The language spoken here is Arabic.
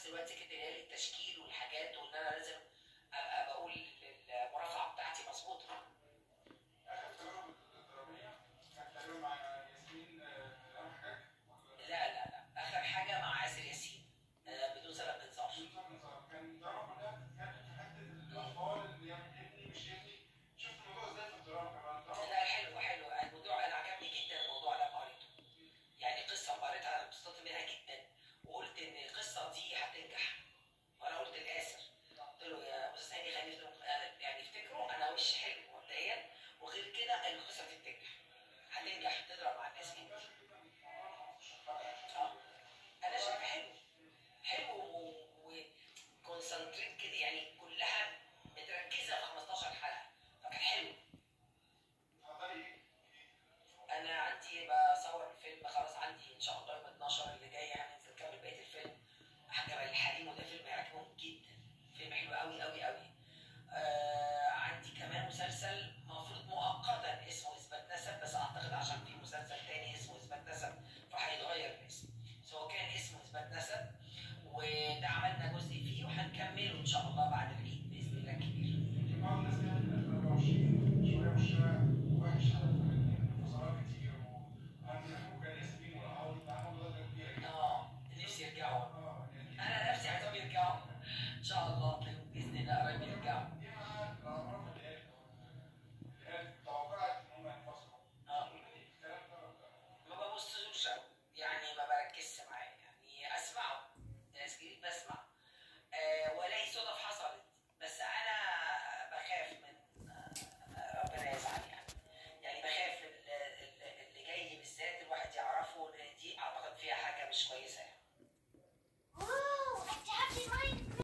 الوقت كده اللي هي التشكيل والحاجات، وان انا لازم ابقى بقول المرافعه بتاعتي مظبوطه. اخر تجربه دراميه كانت تقريبا مع ياسمين حاجات. لا لا لا، اخر حاجه مع آسر ياسين بدون سبب انذار. كان الدراما كلها بتتكلم في حته الاطفال اللي ابني مش ابني. شفت الموضوع ازاي في الدراما كمان؟ لا حلو حلو الموضوع، انا عجبني جدا الموضوع لما قريته. يعني قصه قريتها انا انبسطت منها جدا، وقلت ان القصه دي هتنجح. وانا قلت لآسر، قلت له يا استاذ هاني خليل، يعني افتكروا انا وش حلو مبدئيا، وغير كده القصه دي بتنجح، هتنجح تضرب مع الناس جدا. انا شايفه حلو حلو وكونسنتريت كده، يعني كلها متركزه في 15 حلقه، فكان حلو. انا عندي بصور الفيلم خلاص، عندي ان شاء الله يوم 12 اللي جاي هننزل نكمل بقيه الفيلم. جبل الحليم، وده فيلم هيعجبهم جدا، فيلم حلو قوي قوي قوي. عندي كمان مسلسل مفروض مؤقتا اسمه اثبات نسب، بس اعتقد عشان في مسلسل تاني اسمه اثبات نسب فهيتغير الاسم، بس هو كان اسمه اثبات نسب، وده عملنا جزء فيه وهنكمله ان شاء الله بعد العيد باذن الله الكبير. بعض الناس كانت 24 شويه مش وحش على الفصلات كتير، وكان ياسمين والعوض بتاعهم ضجه كبيره. نفسي يرجعوا. انا نفسي عايزهم يرجعوا ان شاء الله، تلاقيهم باذن الله قريب يرجعوا. دي مع الاعراف اللي هي توقعت ان هم ينفصلوا. الكلام ده ما ببصلوش قوي، يعني ما بركزش معاه، يعني اسمعه تسجيل بسمع، والاقي صدف حصلت، بس انا بخاف من ربنا يزعل يعني بخاف اللي جاي بالذات الواحد يعرفه، ان دي اعتقد فيها حاجه مش كويسه.